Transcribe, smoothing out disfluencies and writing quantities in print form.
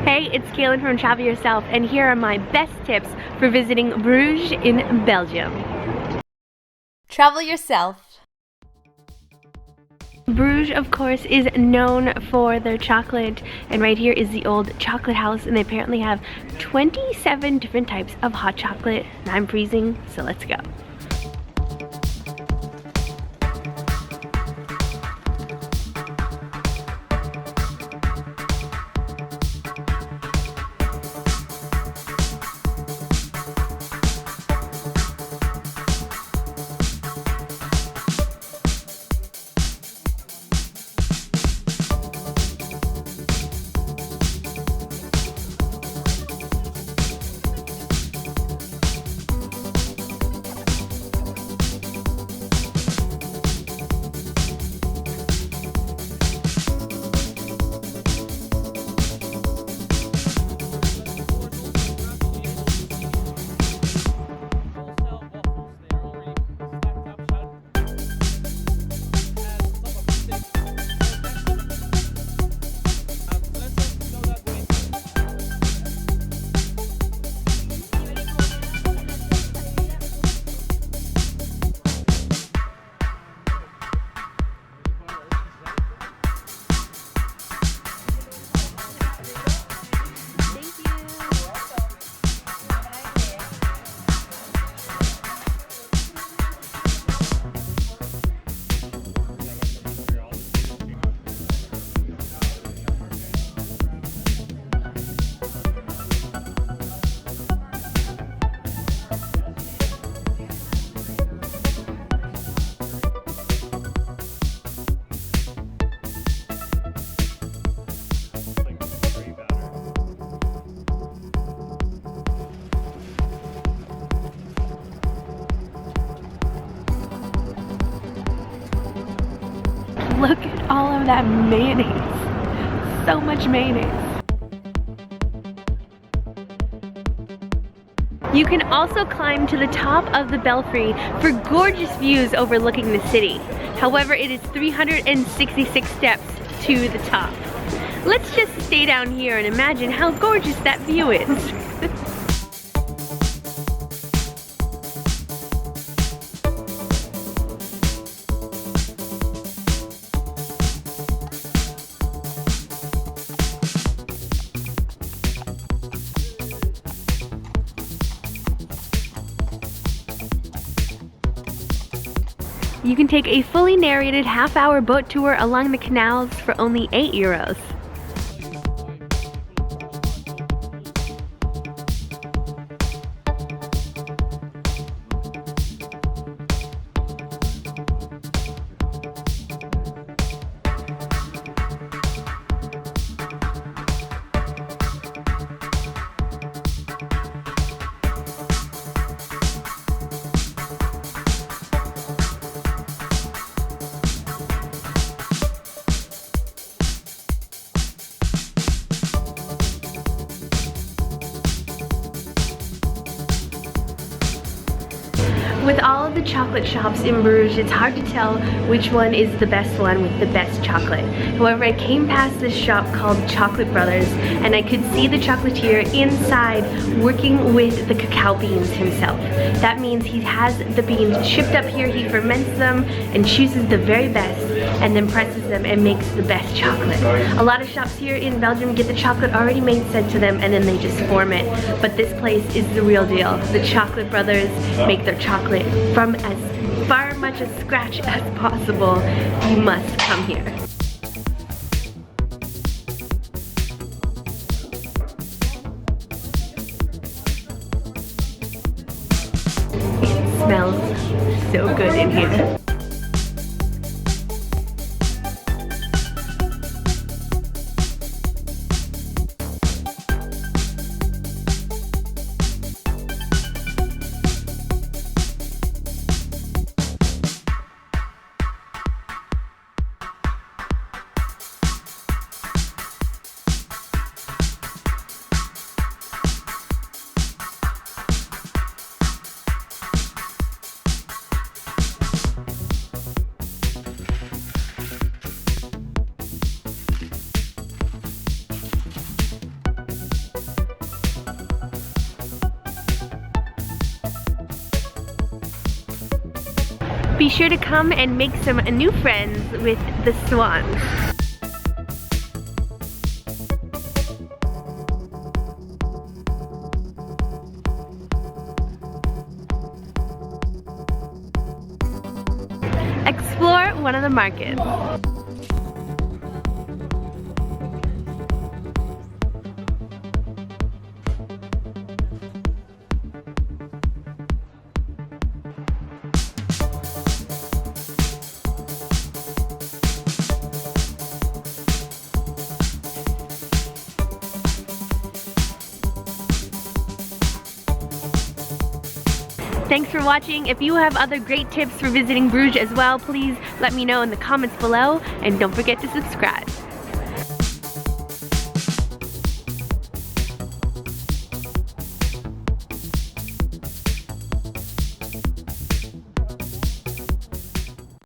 Hey, it's Kaylin from Travel Yourself, and here are my best tips for visiting Bruges in Belgium. Travel yourself. Bruges, of course, is known for their chocolate, and right here is the old chocolate house, and they apparently have 27 different types of hot chocolate, and I'm freezing, so let's go. Look at all of that mayonnaise. So much mayonnaise. You can also climb to the top of the Belfry for gorgeous views overlooking the city. However, it is 366 steps to the top. Let's just stay down here and imagine how gorgeous that view is. You can take a fully narrated half-hour boat tour along the canals for only €8. With all of the chocolate shops in Bruges, it's hard to tell which one is the best one with the best chocolate. However, I came past this shop called Chocolate Brothers, and I could see the chocolatier inside working with the cacao beans himself. That means he has the beans shipped up here, he ferments them and chooses the very best and then presses them and makes the best chocolate. A lot of shops here in Belgium get the chocolate already made sent to them and then they just form it. But this place is the real deal. The Chocolate Brothers make their chocolate from as far much a scratch as possible. You must come here. It smells so good in here. Be sure to come and make some new friends with the swans. Explore one of the markets. Thanks for watching. If you have other great tips for visiting Bruges as well, please let me know in the comments below, and don't forget to subscribe.